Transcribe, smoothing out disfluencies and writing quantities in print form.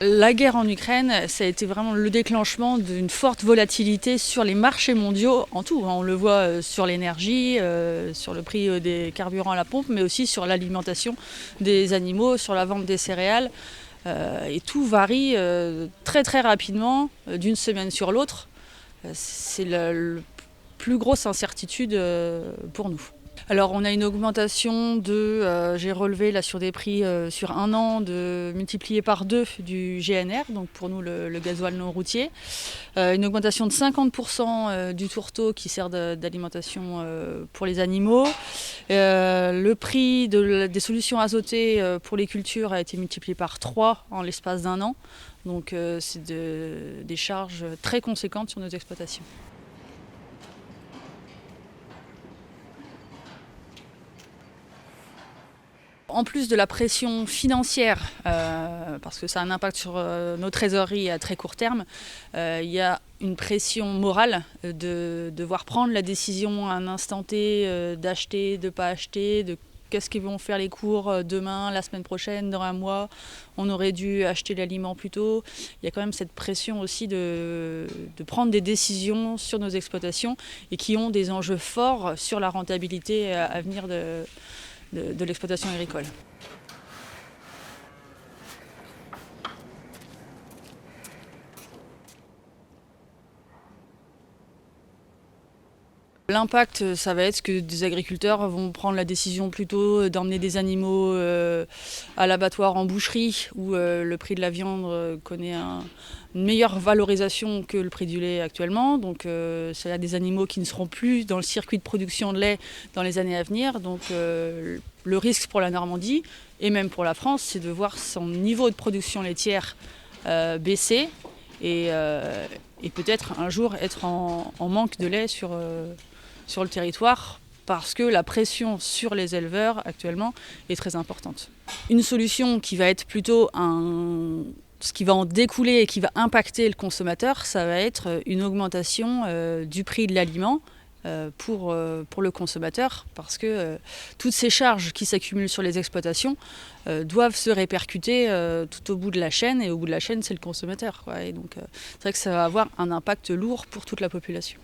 La guerre en Ukraine, ça a été vraiment le déclenchement d'une forte volatilité sur les marchés mondiaux en tout. On le voit sur l'énergie, sur le prix des carburants à la pompe, mais aussi sur l'alimentation des animaux, sur la vente des céréales. Et tout varie très très rapidement d'une semaine sur l'autre. C'est la plus grosse incertitude pour nous. Alors on a une augmentation j'ai relevé là sur des prix sur un an multiplié par 2 du GNR, donc pour nous le gasoil non routier. Une augmentation de 50% du tourteau qui sert d'alimentation pour les animaux. Le prix des solutions azotées pour les cultures a été multiplié par 3 en l'espace d'un an. Donc c'est des charges très conséquentes sur nos exploitations. En plus de la pression financière, parce que ça a un impact sur nos trésoreries à très court terme, il y a une pression morale de devoir prendre la décision à un instant T d'acheter, de ne pas acheter, de qu'est-ce qu'ils vont faire les cours demain, la semaine prochaine, dans un mois. On aurait dû acheter l'aliment plus tôt. Il y a quand même cette pression aussi de prendre des décisions sur nos exploitations et qui ont des enjeux forts sur la rentabilité à venir de l'exploitation agricole. L'impact, ça va être que des agriculteurs vont prendre la décision plutôt d'emmener des animaux à l'abattoir en boucherie, où le prix de la viande connaît une meilleure valorisation que le prix du lait actuellement. Donc c'est des animaux qui ne seront plus dans le circuit de production de lait dans les années à venir. Donc le risque pour la Normandie, et même pour la France, c'est de voir son niveau de production laitière baisser et peut-être un jour être en manque de lait sur le territoire, parce que la pression sur les éleveurs actuellement est très importante. Une solution qui va être plutôt ce qui va en découler et qui va impacter le consommateur, ça va être une augmentation du prix de l'aliment pour le consommateur, parce que toutes ces charges qui s'accumulent sur les exploitations doivent se répercuter tout au bout de la chaîne, et au bout de la chaîne, c'est le consommateur, quoi. Et donc c'est vrai que ça va avoir un impact lourd pour toute la population.